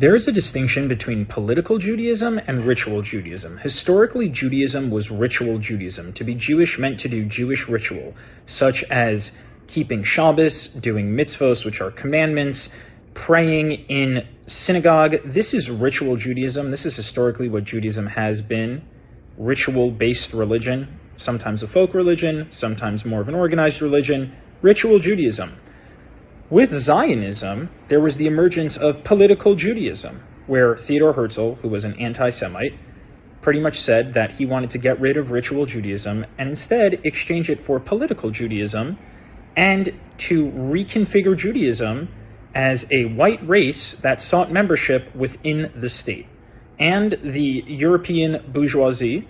There is a distinction between political Judaism and ritual Judaism. Historically, Judaism was ritual Judaism. To be Jewish meant to do Jewish ritual, such as keeping Shabbos, doing mitzvos, which are commandments, praying in synagogue. This is ritual Judaism. This is historically what Judaism has been. Ritual-based religion, sometimes a folk religion, sometimes more of an organized religion. Ritual Judaism. With Zionism, there was the emergence of political Judaism, where Theodor Herzl, who was an anti-Semite, pretty much said that he wanted to get rid of ritual Judaism and instead exchange it for political Judaism and to reconfigure Judaism as a white race that sought membership within the state. And the European bourgeoisie,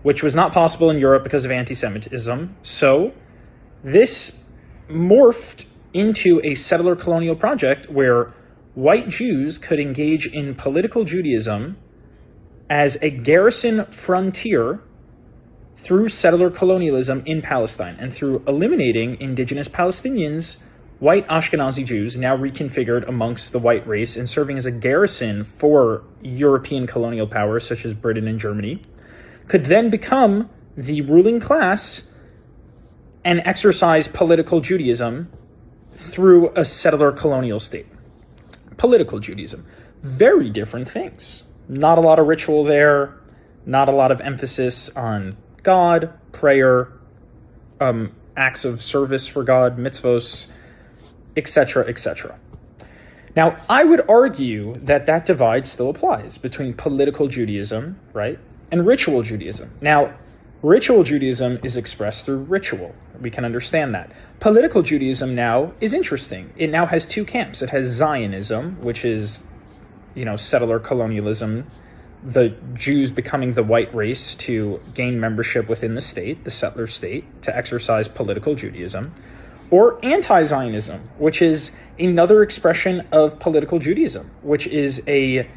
which was not possible in Europe because of anti-Semitism. So this morphed into a settler colonial project where white Jews could engage in political Judaism as a garrison frontier through settler colonialism in Palestine. And through eliminating indigenous Palestinians, white Ashkenazi Jews, now reconfigured amongst the white race and serving as a garrison for European colonial powers such as Britain and Germany, could then become the ruling class and exercise political Judaism through a settler colonial state. Political Judaism. Very different things. Not a lot of ritual there, not a lot of emphasis on God, prayer, acts of service for God, mitzvos, etc., etc. Now, I would argue that that divide still applies between political Judaism, right, and ritual Judaism. Now, ritual Judaism is expressed through ritual. We can understand that. Political Judaism now is interesting. It now has two camps. It has Zionism, which is, settler colonialism, the Jews becoming the white race to gain membership within the state, the settler state, to exercise political Judaism, or anti-Zionism, which is another expression of political Judaism, which is a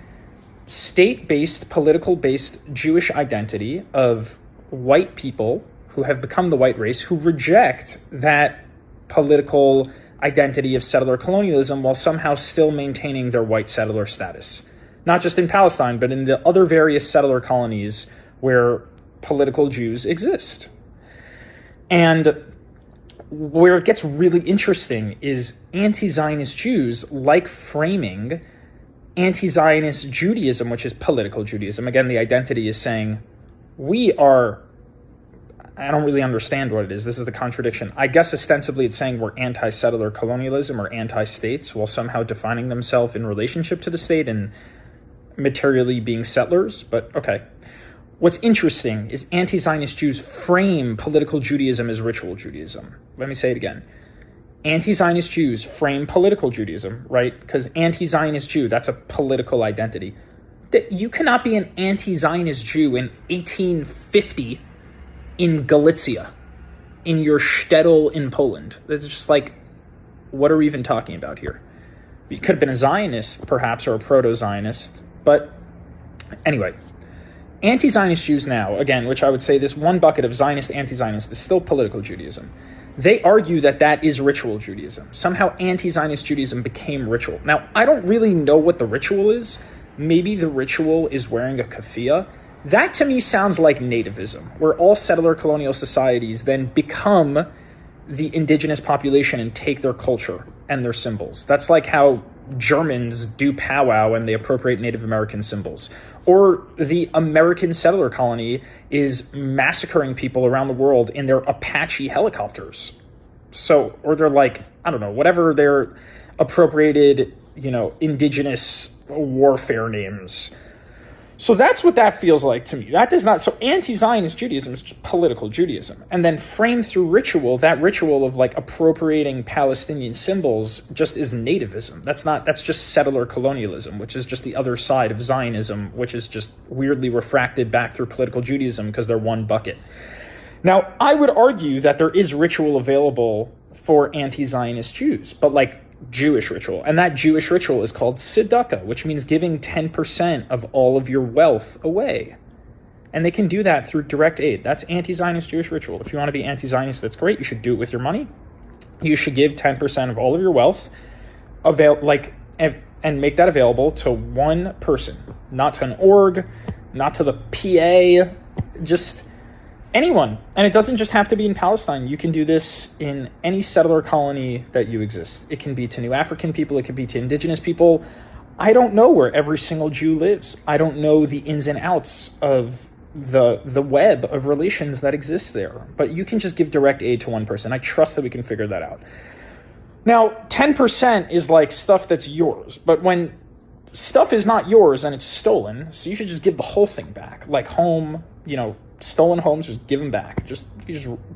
state-based, political-based Jewish identity of white people who have become the white race, who reject that political identity of settler colonialism while somehow still maintaining their white settler status. Not just in Palestine, but in the other various settler colonies where political Jews exist. And where it gets really interesting is anti-Zionist Jews like framing anti-Zionist Judaism, which is political Judaism. Again, the identity is saying, I don't really understand what it is. This is the contradiction. I guess ostensibly it's saying we're anti-settler colonialism or anti-states while somehow defining themselves in relationship to the state and materially being settlers. But okay. What's interesting is anti-Zionist Jews frame political Judaism as ritual Judaism. Let me say it again. Anti-Zionist Jews frame political Judaism, right? Because anti-Zionist Jew, that's a political identity. That you cannot be an anti-Zionist Jew in 1850 in Galicia, in your shtetl in Poland. It's just like, what are we even talking about here? You could have been a Zionist, perhaps, or a proto-Zionist. But anyway, anti-Zionist Jews now, again, which I would say this one bucket of Zionist, anti-Zionist is still political Judaism. They argue that that is ritual Judaism. Somehow anti-Zionist Judaism became ritual. Now, I don't really know what the ritual is. Maybe the ritual is wearing a keffiyeh. That to me sounds like nativism, where all settler colonial societies then become the indigenous population and take their culture and their symbols. That's like how Germans do powwow and they appropriate Native American symbols. Or the American settler colony is massacring people around the world in their Apache helicopters. So, or they're like, I don't know, whatever their appropriated, indigenous warfare names. So that's what that feels like to me. That does not, so anti-Zionist Judaism is just political Judaism. And then framed through ritual, that ritual of like appropriating Palestinian symbols just is nativism. That's just settler colonialism, which is just the other side of Zionism, which is just weirdly refracted back through political Judaism because they're one bucket. Now, I would argue that there is ritual available for anti-Zionist Jews, but like Jewish ritual. And that Jewish ritual is called tzedakah, which means giving 10% of all of your wealth away. And they can do that through direct aid. That's anti-Zionist Jewish ritual. If you want to be anti-Zionist, that's great. You should do it with your money. You should give 10% of all of your wealth and make that available to one person, not to an org, not to the PA, just anyone. And it doesn't just have to be in Palestine. You can do this in any settler colony that you exist. It can be to new African people. It could be to indigenous people. I don't know where every single Jew lives. I don't know the ins and outs of the web of relations that exists there. But you can just give direct aid to one person. I trust that we can figure that out. Now, 10% is like stuff that's yours. But when stuff is not yours and it's stolen, so you should just give the whole thing back. Like home, stolen homes, just give them back. You just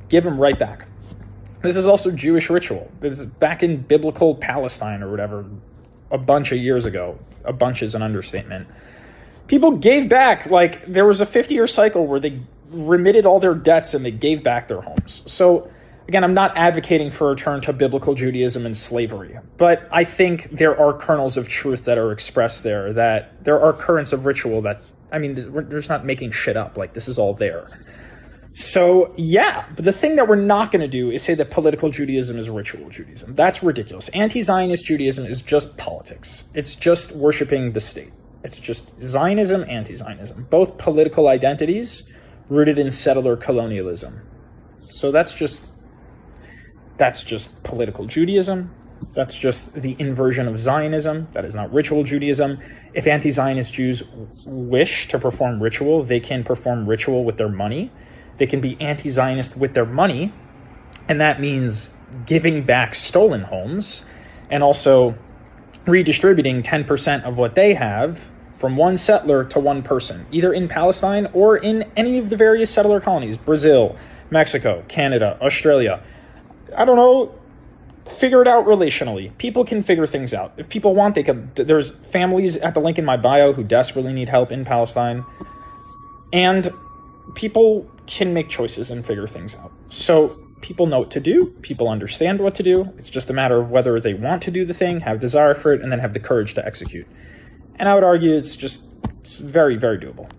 give them right back. This is also Jewish ritual. This is back in biblical Palestine or whatever, a bunch of years ago. A bunch is an understatement. People gave back, like there was a 50-year cycle where they remitted all their debts and they gave back their homes. So again, I'm not advocating for a return to biblical Judaism and slavery, but I think there are kernels of truth that are expressed there, that there are currents of ritual that, we're just not making shit up. Like, this is all there. So, yeah, but the thing that we're not going to do is say that political Judaism is ritual Judaism. That's ridiculous. Anti-Zionist Judaism is just politics. It's just worshiping the state. It's just Zionism, anti-Zionism, both political identities rooted in settler colonialism. So that's just political Judaism. That's just the inversion of Zionism. That is not ritual Judaism. If anti-Zionist Jews wish to perform ritual, they can perform ritual with their money. They can be anti-Zionist with their money, and that means giving back stolen homes and also redistributing 10% of what they have from one settler to one person, either in Palestine or in any of the various settler colonies, Brazil, Mexico, Canada, Australia. I don't know, figure it out relationally. People can figure things out. If people want, they can. There's families at the link in my bio who desperately need help in Palestine. And people can make choices and figure things out. So people know what to do. People understand what to do. It's just a matter of whether they want to do the thing, have desire for it, and then have the courage to execute. And I would argue it's very, very doable.